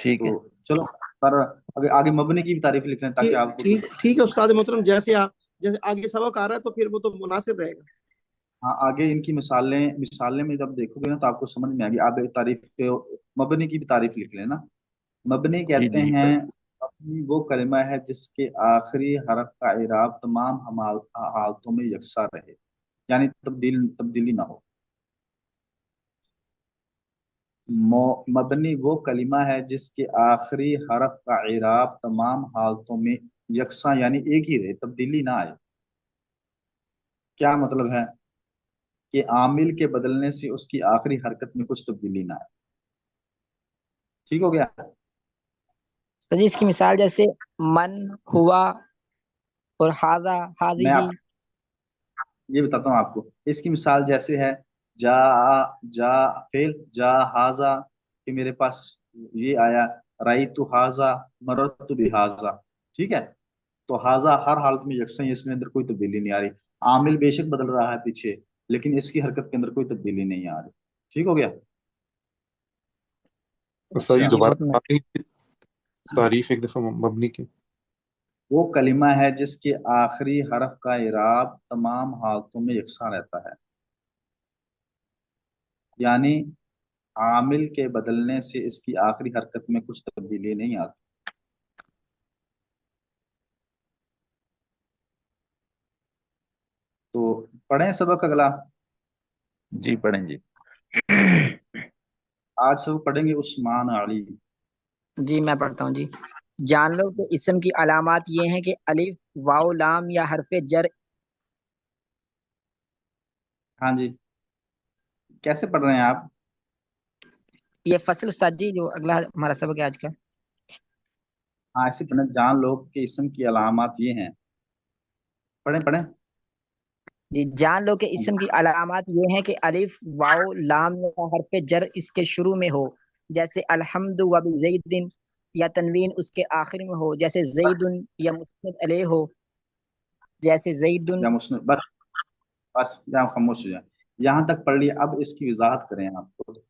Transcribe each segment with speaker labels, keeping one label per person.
Speaker 1: ٹھیک ہے
Speaker 2: تو چلو پر اگر آگے مبنی کی بھی تعریف لکھ لیں تاکہ آپ کو
Speaker 3: ٹھیک ٹھیک ہے استاد محترم، جیسے آگے سبق آ رہا ہے تو پھر وہ تو مناسب رہے گا.
Speaker 2: ہاں آگے ان کی مثالیں میں جب دیکھو گے نا تو آپ کو سمجھ میں آ گی. آپ ایک تعریف پہ مبنی کی بھی تعریف لکھ لیں نا. مبنی
Speaker 1: جی
Speaker 2: کہتے
Speaker 1: جی
Speaker 2: ہیں مبنی وہ کلمہ ہے جس کے آخری حرف کا اعراب تمام حالتوں میں یکساں رہے، یعنی تبدیلی نہ ہو. مبنی وہ کلمہ ہے جس کے آخری حرف کا اعراب تمام حالتوں میں یکساں یعنی ایک ہی رہے، تبدیلی نہ آئے. کیا مطلب ہے؟ کہ عامل کے بدلنے سے اس کی آخری حرکت میں کچھ تبدیلی نہ آئے. ٹھیک ہو گیا؟
Speaker 4: تو جی اس کی مثال جیسے من، ہوا اور ہاذا،
Speaker 2: میں
Speaker 4: ہاذی.
Speaker 2: یہ بتاتا ہوں آپ کو. اس کی مثال جیسے ہے جا جا فعل جا ہاذا، کہ میرے پاس یہ آیا. رأیت ہاذا، مررت بہذا. ٹھیک ہے؟ تو ہاذا ہر حالت میں یکساں ہے، اس میں اندر کوئی تبدیلی نہیں آ رہی. عامل بے شک بدل رہا ہے پیچھے، لیکن اس کی حرکت کے اندر کوئی تبدیلی نہیں آ رہی. ٹھیک ہو گیا؟
Speaker 5: سر یہ
Speaker 2: اچھا.
Speaker 4: جی بہت
Speaker 5: دوبارہ تعریف ایک دفعہ مبنی کی.
Speaker 2: وہ کلمہ ہے جس کے آخری حرف کا اعراب تمام حالتوں میں یکساں رہتا ہے، یعنی عامل کے بدلنے سے اس کی آخری حرکت میں کچھ تبدیلی نہیں آتی. تو پڑھیں سبق اگلا.
Speaker 1: جی پڑھیں جی.
Speaker 2: آج سبق پڑھیں گے عثمان علی.
Speaker 4: جی میں پڑھتا ہوں جی. جان لو کہ اسم کی علامات یہ ہیں کہ الف، واو، لام یا حرف جر.
Speaker 2: ہاں جی، کیسے پڑھ رہے ہیں آپ؟
Speaker 4: یہ فصل استاد جی جو اگلا ہمارا سبق ہے آج کا.
Speaker 2: ہاں ایسے پڑھیں. جان لو کہ اسم کی علامات یہ ہیں. پڑھیں پڑھیں.
Speaker 4: جی جان لو کہ
Speaker 2: ہاں جی.
Speaker 4: اسم کی علامات یہ ہیں کہ الف، واو، لام یا حرف جر اس کے شروع میں ہو، جیسے الحمد و بزید، یا تنوین اس کے آخر میں ہو جیسے زید، یا مسند علیہ ہو جیسے زید.
Speaker 2: یا مسلم بس بس یہاں خاموش ہو جائیں. یہاں تک پڑھ لیے. اب اس کی وضاحت کریں آپ کو کہ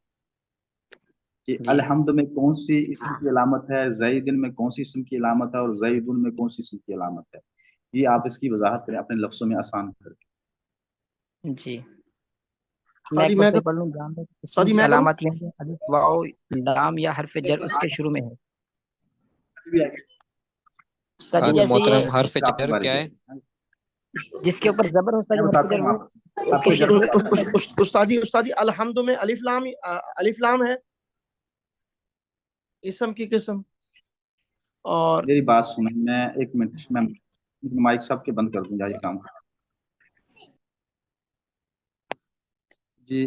Speaker 4: جی
Speaker 2: الحمد میں کون سی اسم کی علامت ہے، زیدن میں کون سی اسم کی علامت ہے، اور زیدن میں کون سی اسم کی علامت ہے. یہ آپ اس کی وضاحت کریں اپنے لفظوں میں آسان کر کے.
Speaker 4: جی میں
Speaker 3: سادی
Speaker 4: ایک بار
Speaker 3: میں
Speaker 4: پھر پڑھ لوں. جان لو کہ اسم
Speaker 3: سادی
Speaker 4: کی
Speaker 3: میں کروں.
Speaker 4: علامات یہ ہیں کہ الف، واو، لام یا حرف جر اس کے شروع میں ہو. استاد جی
Speaker 6: حاجی
Speaker 4: جیسے یہ
Speaker 6: محترم حرف
Speaker 2: آپ کی
Speaker 6: جر
Speaker 2: باری
Speaker 6: کیا
Speaker 2: ہے.
Speaker 6: ہے؟
Speaker 4: جس کے اوپر زبر ہوتا ہے
Speaker 2: میں
Speaker 4: جو حرف
Speaker 2: بتاتا
Speaker 4: جر
Speaker 2: ہوں
Speaker 4: وہ
Speaker 2: آپ کو. حرف
Speaker 4: اس کے
Speaker 2: جر
Speaker 4: شروع
Speaker 2: بتاتا ہوں.
Speaker 3: استاد جی الحمد میں الف لام ہے اسم کی قسم. اور
Speaker 2: میری بات سنیں. میں ایک منٹ میں مائک صاحب کے بند کر دوں. جائے کام جی.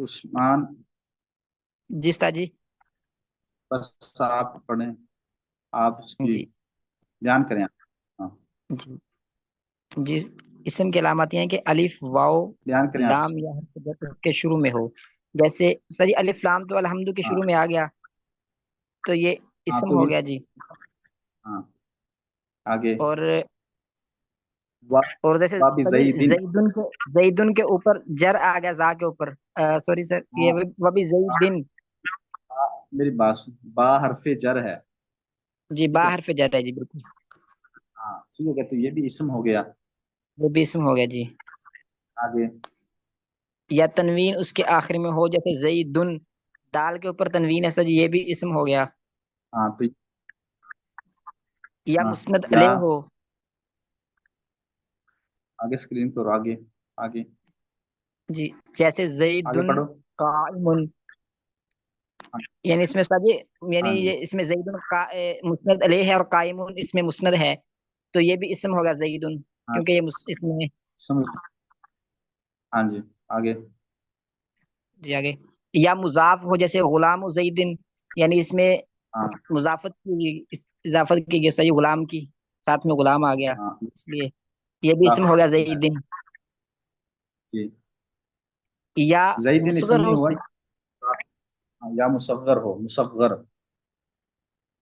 Speaker 2: عثمان
Speaker 4: جی استاد جی.
Speaker 2: بس آپ پڑھیں. آپ اس کی
Speaker 4: جی
Speaker 2: بیان کریں. ہاں
Speaker 4: جی جی اسم کی علامات یہ ہیں کہ الف، واو،
Speaker 2: بیان کریں آپ.
Speaker 4: لام یا حرف جر اس کے شروع میں ہو. جیسے استاد جی الف لام تو الحمد کے
Speaker 2: ہاں
Speaker 4: شروع میں آ گیا تو یہ
Speaker 2: ہاں
Speaker 4: اسم
Speaker 2: تو
Speaker 4: ہو
Speaker 2: یہ
Speaker 4: گیا جی.
Speaker 2: ہاں آگے
Speaker 4: اور
Speaker 2: وا
Speaker 4: اور جیسے
Speaker 2: بابی
Speaker 4: استاد جی
Speaker 2: زیدن.
Speaker 4: زیدن کے اوپر جر آ گیا، زا کے اوپر. سوری سر،
Speaker 2: ہاں
Speaker 4: یہ وبی زیدن.
Speaker 2: میری بات سن. با حرف جر ہے.
Speaker 4: جی
Speaker 2: ٹھیک
Speaker 4: با
Speaker 2: ہے.
Speaker 4: حرف جر ہے جی بالکل.
Speaker 2: ہاں ٹھیک ہے. تو یہ بھی اسم ہو گیا.
Speaker 4: وہ بھی اسم ہو گیا جی.
Speaker 2: آگے
Speaker 4: یا تنوین اس کے آخر میں ہو جیسے زیدن، دال کے اوپر تنوین ہے استاد جی، یہ بھی اسم ہو گیا.
Speaker 2: ہاں تو
Speaker 4: یا
Speaker 2: ہاں
Speaker 4: مسند
Speaker 2: یا
Speaker 4: علیہ ہو.
Speaker 2: آگے اسکرین پر آگے آگے
Speaker 4: جی جیسے
Speaker 2: آگے
Speaker 4: زیدن
Speaker 2: پڑھو.
Speaker 4: قائمن.
Speaker 2: ہاں
Speaker 4: یعنی اس میں استاد جی یعنی
Speaker 2: ہاں جی
Speaker 4: یہ اس میں زیدن مسند علیہ ہے اور قائمن اس میں مسند ہے، تو یہ بھی اسم ہوگا زیدن
Speaker 2: ہاں
Speaker 4: کیونکہ یہ اس میں.
Speaker 2: سمجھ. ہاں جی آگے.
Speaker 4: جی آگے. یا مضاف ہو جیسے غلام زیدن، یعنی اس میں
Speaker 2: ہاں
Speaker 4: مضافت کی اضافت کی گئی صحیح، غلام کی ساتھ میں غلام آ گیا،
Speaker 2: ہاں
Speaker 4: اس لیے یہ بھی اسم
Speaker 2: ضافت
Speaker 4: ہو گیا
Speaker 2: اسم ہے.
Speaker 4: زیدن.
Speaker 2: جی
Speaker 4: یا
Speaker 2: زیدن اسم
Speaker 4: مصغر
Speaker 2: نہیں
Speaker 4: ہو.
Speaker 2: ہوا. ہاں، یا مصغر ہو. مصغر.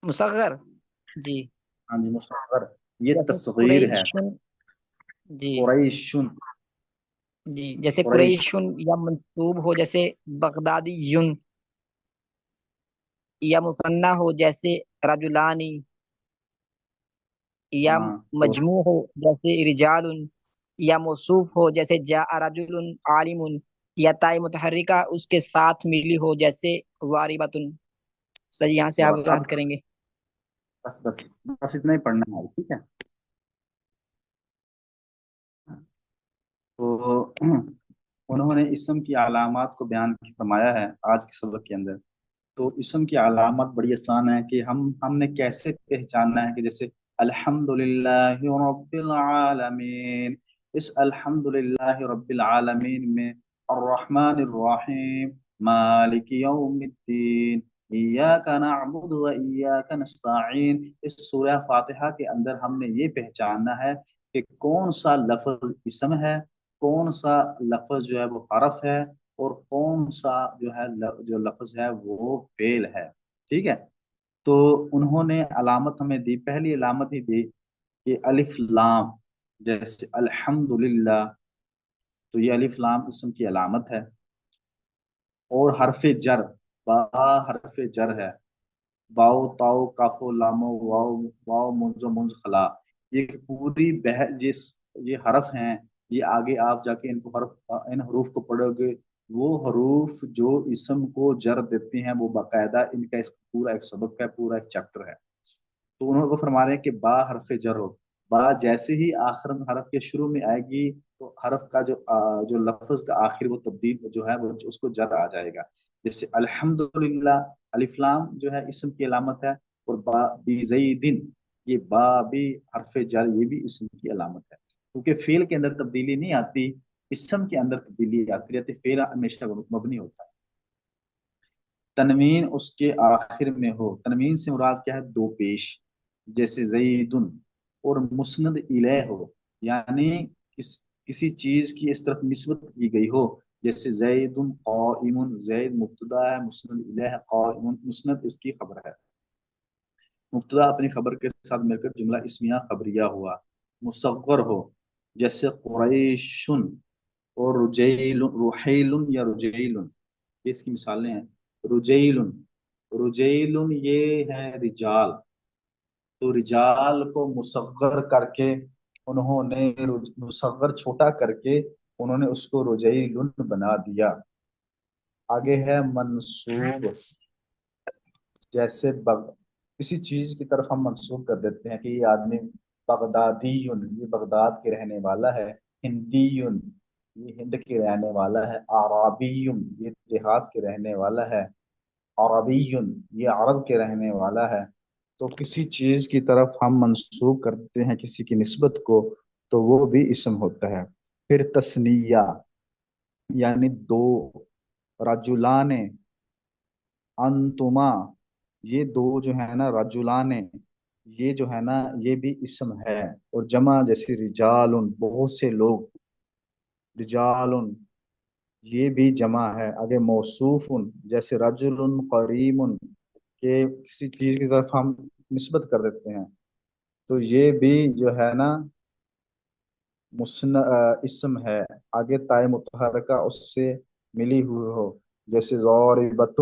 Speaker 4: مصغر جی
Speaker 2: ہاں جی مصغر. یہ
Speaker 4: جیسے
Speaker 2: تصغیر ہے.
Speaker 4: قریشن. جی
Speaker 2: قریشن.
Speaker 4: جی جیسے
Speaker 2: قریش.
Speaker 4: قریشن. یا منصوب ہو جیسے بغدادی یون. یا مثنیٰ ہو جیسے رجلانی، یا
Speaker 2: ہاں تو
Speaker 4: مجموع ہو جیسے رجال، یا موصوف ہو جیسے جاء رجل عالم، یا تاء متحرکہ اس کے ساتھ ملی ہو جیسے ضاربۃ۔ سر یہاں سے آپ
Speaker 2: اب
Speaker 4: یاد کریں گے۔
Speaker 2: بس بس بس اتنا ہی پڑھنا ہے، ٹھیک ہے؟ تو انہوں نے اسم کی علامات کو بیان فرمایا ہے آج کے سبق کے اندر۔ تو اسم کی علامت بڑی آسان ہے کہ ہم نے کیسے پہچاننا ہے، کہ جیسے الحمدللہ رب العالمین، اس الحمدللہ رب العالمین میں الرحمن الرحیم مالک یوم الدین ایاک نعبد و ایاک نستعین، اس سورہ فاتحہ کے اندر ہم نے یہ پہچاننا ہے کہ کون سا لفظ اسم ہے، کون سا لفظ جو ہے وہ حرف ہے، اور کون سا جو ہے جو لفظ ہے وہ فعل ہے، ٹھیک ہے؟ تو انہوں نے علامت ہمیں دی، پہلی علامت ہی دی کہ الف لام، جیسے الحمدللہ، تو یہ الف لام اسم کی علامت ہے۔ اور حرف جر، با حرف جر ہے، باؤ تاؤ کافو لامو واؤ واؤ منز منز خلا، یہ پوری یہ حرف ہیں، یہ آگے آپ جا کے ان حروف کو پڑھو گے، وہ حروف جو اسم کو جر دیتے ہیں وہ باقاعدہ ان کا پورا ایک سبق ہے، پورا ایک چیپٹر ہے۔ تو انہوں کو فرما رہے ہیں کہ با حرف جر ہو، با جیسے ہی آخر حرف کے شروع میں آئے گی تو حرف کا جو لفظ کا آخر وہ تبدیل جو ہے وہ اس کو جر آ جائے گا۔ جیسے الحمدللہ، الف لام جو ہے اسم کی علامت ہے، اور با بزیدن، یہ با بھی حرف جر، یہ بھی اسم کی علامت ہے، کیونکہ فعل کے اندر تبدیلی نہیں آتی، اسم کے اندر تبدیلی آتی رہتی، فعل ہمیشہ مبنی ہوتا ہے۔ تنوین اس کے آخر میں ہو، تنوین سے مراد کیا ہے؟ دو پیش، جیسے زیدن، اور مسند الیہ ہو، یعنی کسی چیز کی اس طرف نسبت کی گئی ہو، جیسے زید قائم، زید مبتدا ہے، مسند الیہ قائم، مسند اس کی خبر ہے، مبتدا اپنی خبر کے ساتھ مل کر جملہ اسمیہ خبریہ ہوا۔ مصغر ہو، جیسے قریشن اور رجیل، رحیل یا رجیل، یہ اس کی مثالیں ہیں۔ رجیل، رجیل یہ ہے رجال، تو رجال کو مصغر کر کے انہوں نے مصغر چھوٹا کر کے انہوں نے اس کو رجیل بنا دیا۔ آگے ہے منصوب، جیسے کسی چیز کی طرف ہم منسوب کر دیتے ہیں کہ یہ آدمی بغدادی، یہ بغداد کے رہنے والا ہے، ہندی یہ ہند کے رہنے والا ہے، عربی یہ دیہات کے رہنے والا ہے، عربی یہ عرب کے رہنے والا ہے۔ تو کسی چیز کی طرف ہم منسوب کرتے ہیں کسی کی نسبت کو تو وہ بھی اسم ہوتا ہے۔ پھر تثنیہ، یعنی دو، رجلان، انتما، یہ دو جو ہے نا رجلان، یہ جو ہے نا یہ بھی اسم ہے۔ اور جمع جیسے رجال، بہت سے لوگ، رجال یہ بھی جمع ہے۔ آگے موصوف جیسے رجل قریم، کہ کسی چیز کی طرف ہم نسبت کر دیتے ہیں تو یہ بھی جو ہے نا اسم ہے۔ آگے تائے متحرکہ اس سے ملی ہوئی ہو، جیسے ضاربۃ،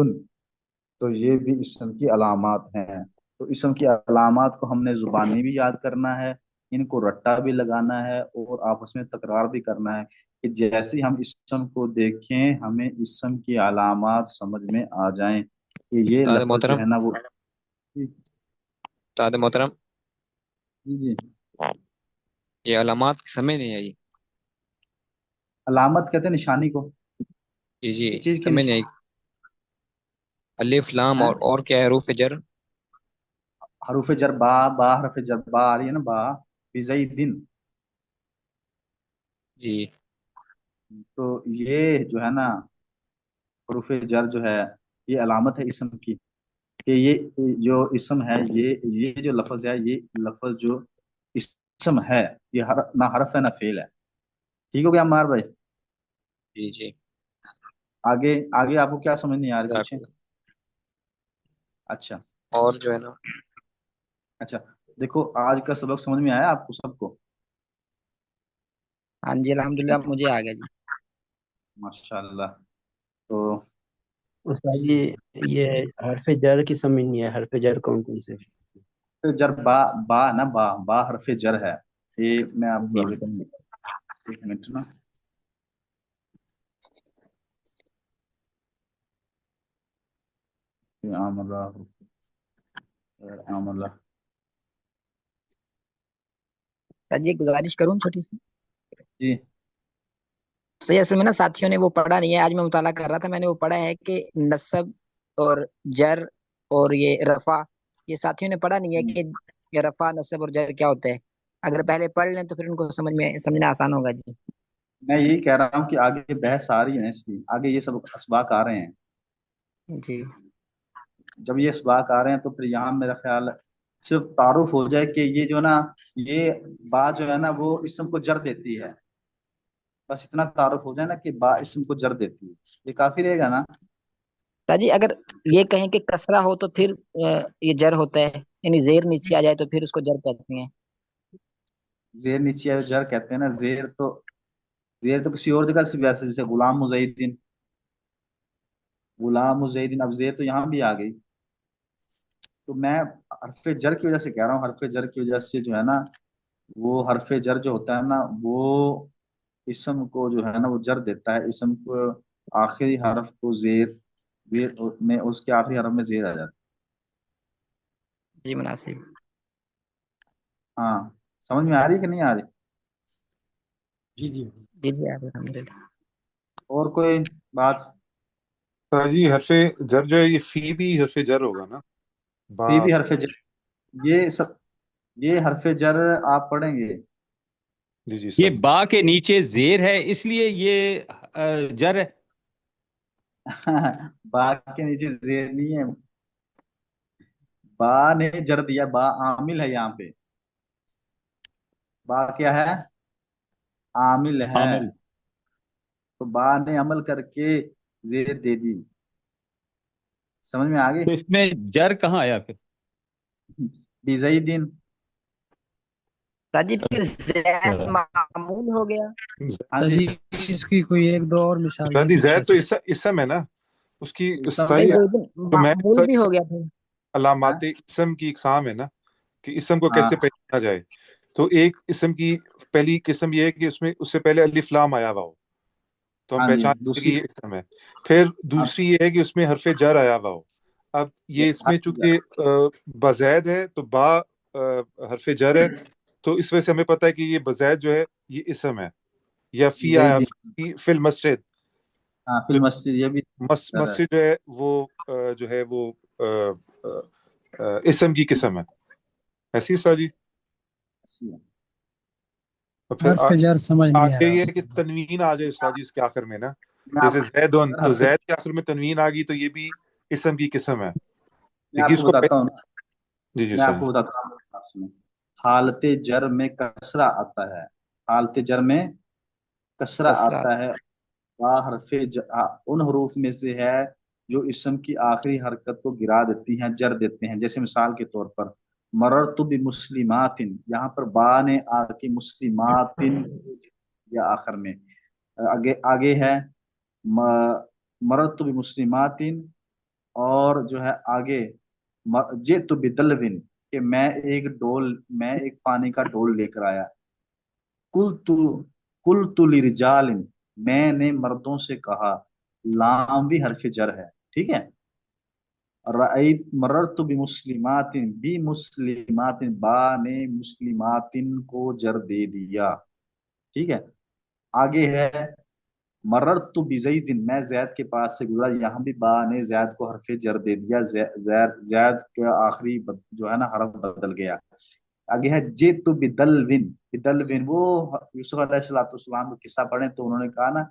Speaker 2: تو یہ بھی اسم کی علامات ہیں۔ تو اسم کی علامات کو ہم نے زبانی بھی یاد کرنا ہے، ان کو رٹا بھی لگانا ہے، اور آپس میں تکرار بھی کرنا ہے، کہ جیسے ہی ہم اسم کو دیکھیں ہمیں اسم کی علامات سمجھ میں آ جائیں کہ یہ
Speaker 6: استاد
Speaker 2: لفظ جو
Speaker 6: محترم،
Speaker 2: ہے نا وہ
Speaker 6: استاد محترم،
Speaker 2: جی جی،
Speaker 6: یہ علامات سمجھ نہیں آئی؟
Speaker 2: علامت کہتے ہیں نشانی کو،
Speaker 6: جی جی،
Speaker 2: کسی چیز کی
Speaker 6: سمجھ نہیں آئی۔
Speaker 2: نشانی
Speaker 6: الف لام
Speaker 2: ہے۔
Speaker 6: اور کیا ہے حروف جر؟
Speaker 2: حروف جر، با حرف جر، با آ رہی ہے نا، با بزیدن،
Speaker 6: جی
Speaker 2: تو یہ جو ہے نا حروف جر جو ہے یہ علامت ہے اسم کی، کہ یہ جو اسم ہے، یہ جو لفظ ہے، یہ لفظ جو اسم ہے، یہ نہ حرف ہے نہ فعل ہے۔ ٹھیک ہو گیا عمار بھائی؟
Speaker 6: جی جی،
Speaker 2: آگے آگے آپ کو کیا سمجھ نہیں آ رہی،
Speaker 6: جزاک
Speaker 2: پوچھیں۔
Speaker 6: اللہ۔
Speaker 2: اچھا
Speaker 6: اور جو ہے نا،
Speaker 2: اچھا، دیکھو آج کا سبق سمجھ میں آیا آپ کو سب کو؟
Speaker 4: ہاں جی الحمدللہ مجھے آ گیا جی۔
Speaker 2: ماشاء اللہ۔ تو
Speaker 7: استاد جی یہ حرف جر کی سمجھ نہیں ہے، حرف جر کون کون سے؟
Speaker 2: پھر جر با، با نا، با با حرف جر ہے. یہ میں آپ کو
Speaker 7: جی
Speaker 2: ابھی تک، ایک منٹ نا. عام اللہ، عام اللہ.
Speaker 4: سر جی ایک گزارش کروں چھوٹی سی.
Speaker 2: جی
Speaker 4: صحیح، اصل میں نا ساتھیوں نے وہ پڑھا نہیں ہے، آج میں مطالعہ کر رہا تھا، میں نے وہ پڑھا ہے کہ نصب اور جر اور یہ رفع، یہ ساتھیوں نے پڑھا نہیں ہے کہ یہ رفع نصب اور جر کیا ہوتا ہے. اگر پہلے پڑھ لیں تو پھر ان کو سمجھنا آسان ہوگا. جی
Speaker 2: میں یہی کہہ رہا ہوں کہ آگے بحث آ رہی ہے اس کی، آگے یہ سب اسباق آ رہے ہیں.
Speaker 4: جی
Speaker 2: جب یہ اسباق آ رہے ہیں تو پھر یہاں میرا خیال ہے صرف تعارف ہو جائے کہ یہ جو نا، یہ با جو ہے نا وہ اسم کو جر دیتی ہے. بس اتنا تعارف ہو جائے نا کہ با اسم کو جر دیتی ہے، یہ کافی رہے گا نا.
Speaker 4: جی اگر یہ کہیں کہ کسرہ ہو تو پھر یہ جر ہوتا ہے، یعنی زیر نیچے آ جائے تو پھر اس کو جر کہتے ہیں.
Speaker 2: زیر نیچے جر کہتے ہیں نا. زیر تو کسی اور جگہ سے ویسے، جیسے غلام مزیدین، غلام مزیدین، اب زیر تو یہاں بھی آ گئی. تو میں حرف جر کی وجہ سے کہہ رہا ہوں، حرف جر کی وجہ سے جو ہے نا، وہ حرف جر جو ہوتا ہے نا وہ اسم کو جو ہے نا وہ جر دیتا ہے. اسم کو آخری حرف کو زیر میں، اس کے آخری حرف میں زیر آ جاتا
Speaker 4: جی مناسب.
Speaker 2: ہے. ہاں، سمجھ میں آ رہی کہ نہیں آ رہی؟
Speaker 7: جی جی
Speaker 4: جی جی الحمدللہ.
Speaker 2: اور کوئی بات؟
Speaker 5: سر جی حرف جر جو ہے یہ فی بھی حرف جر ہوگا نا؟
Speaker 2: فی
Speaker 5: با
Speaker 2: بھی حرف جر، یہ سب، یہ حرف جر آپ پڑھیں گے.
Speaker 5: جی جی
Speaker 8: یہ
Speaker 5: سر.
Speaker 8: با کے نیچے زیر ہے اس لیے یہ جر ہے.
Speaker 2: با کے نیچے زیر نہیں ہے، با نے جر دیا، با عامل ہے یہاں پہ. با کیا ہے؟ عامل ہے.
Speaker 8: عامل.
Speaker 2: تو با نے عمل کر کے زیر دے دی. سمجھ میں آ گئی؟
Speaker 8: تو اس میں جر کہاں آیا پھر؟
Speaker 2: بزیدین.
Speaker 4: جی پھر زید معمول ہو گیا.
Speaker 2: ہاں
Speaker 9: سر
Speaker 2: جی،
Speaker 9: جی اس کی کوئی ایک دو اور مثال
Speaker 5: سر
Speaker 9: دے
Speaker 5: جی
Speaker 9: پیچھے
Speaker 5: زید تو
Speaker 9: سے.
Speaker 5: اسم ہے نا اس کی
Speaker 2: اسم ہو
Speaker 4: نہیں
Speaker 5: ساری
Speaker 2: گیا.
Speaker 5: جو میں
Speaker 4: معمول بھی ہو گیا پھر.
Speaker 2: ہاں
Speaker 5: علامات اسم کی اقسام ہے نا، کہ اسم کو
Speaker 2: ہاں
Speaker 5: کیسے پہچانا جائے. تو ایک اسم کی پہلی قسم یہ ہے کہ اس میں اس سے پہلے الف لام آیا ہوا ہو تو ہم
Speaker 2: ہاں جی،
Speaker 5: پہچان لیں کہ
Speaker 2: دوسری.
Speaker 5: یہ اسم ہے. پھر
Speaker 2: ہاں،
Speaker 5: دوسری یہ ہے کہ اس میں حرف جر آیا ہوا ہو. اب یہ اس میں چونکہ بزید ہے تو با حرف جر ہے، تو اس وجہ سے ہمیں پتہ ہے کہ یہ بزید جو ہے یہ اسم ہے. یا فی آیا
Speaker 2: بزیدین.
Speaker 5: فی المسجد،
Speaker 2: ہاں، فی
Speaker 5: تو
Speaker 2: المسجد یہ بھی جر ہے.
Speaker 5: مسجد جو ہے وہ جو ہے وہ اسم کی قسم ہے. ایسی سر جی.
Speaker 2: اچھی ہے.
Speaker 5: اور پھر
Speaker 9: حرف جر سمجھ نہیں آ
Speaker 5: آگے یہ
Speaker 9: رہا.
Speaker 5: ہے کہ تنوین آ جائے استاد جی اس کے آخر میں نا،
Speaker 2: میں
Speaker 5: جیسے
Speaker 2: آپ
Speaker 5: زیدون، تو
Speaker 2: حرف
Speaker 5: زید کے آخر میں تنوین آ گئی تو یہ بھی اسم کی قسم ہے.
Speaker 2: میں
Speaker 5: لیکن
Speaker 2: آپ
Speaker 5: اس
Speaker 2: کو
Speaker 5: کو
Speaker 2: بتاتا ہوں نا،
Speaker 5: جی جی
Speaker 2: میں
Speaker 5: سر
Speaker 2: آپ
Speaker 5: جی.
Speaker 2: کو بتاتا ہوں میں حالت جر میں کسرہ آتا ہے. حالت جر میں کسرہ
Speaker 4: کسرہ.
Speaker 2: آتا ہے. با حرف ان حروف میں سے ہے جو اسم کی آخری حرکت کو گرا دیتی ہیں، جر دیتے ہیں. جیسے مثال کے طور پر مررت بمسلمات، یہاں پر با نے آ کے مسلمات یا آخر میں. آگے آگے ہے مررت بمسلمات، اور جو ہے آگے جئت بدلوین، کہ میں ایک پانی کا ڈول لے کر آیا. قلت لرجال، میں نے مردوں سے کہا. لام بھی حرف جر ہے، ٹھیک ہے. رأیت مررت بمسلمات، بمسلمات، با نے مسلمات کو جر دے دیا، ٹھیک ہے. آگے ہے مررت بزید، میں زید کے پاس سے گزرا، یہاں بھی با نے زید کو حرف جر دے دیا. زید کا آخری جو ہے نا حرف بدل گیا. آگے ہے جئت بدلوین، بدلوین وہ یوسف علیہ السلام کا قصہ پڑھیں تو انہوں نے کہا نا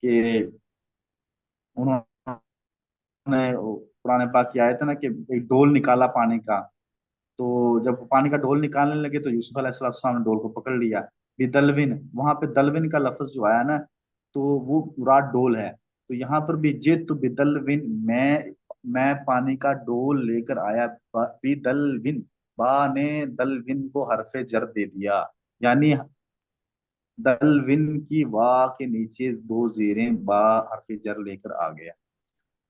Speaker 2: کہ انہوں نے قرآن پاک کی آیت ہے نا کہ ایک ڈول نکالا پانی کا، تو جب پانی کا ڈول نکالنے لگے تو یوسف علیہ السلام نے ڈول کو پکڑ لیا. بدلوین، وہاں پہ دلوین کا لفظ جو آیا نا تو وہ مراد ڈول ہے. تو یہاں پر بھی جئت بدلوین، میں پانی کا ڈول لے کر آیا. بدلوین، با نے دلوین کو حرف جر دے دیا، یعنی دلوین کی وا کے نیچے دو زیریں، با حرف جر لے کر آ گیا.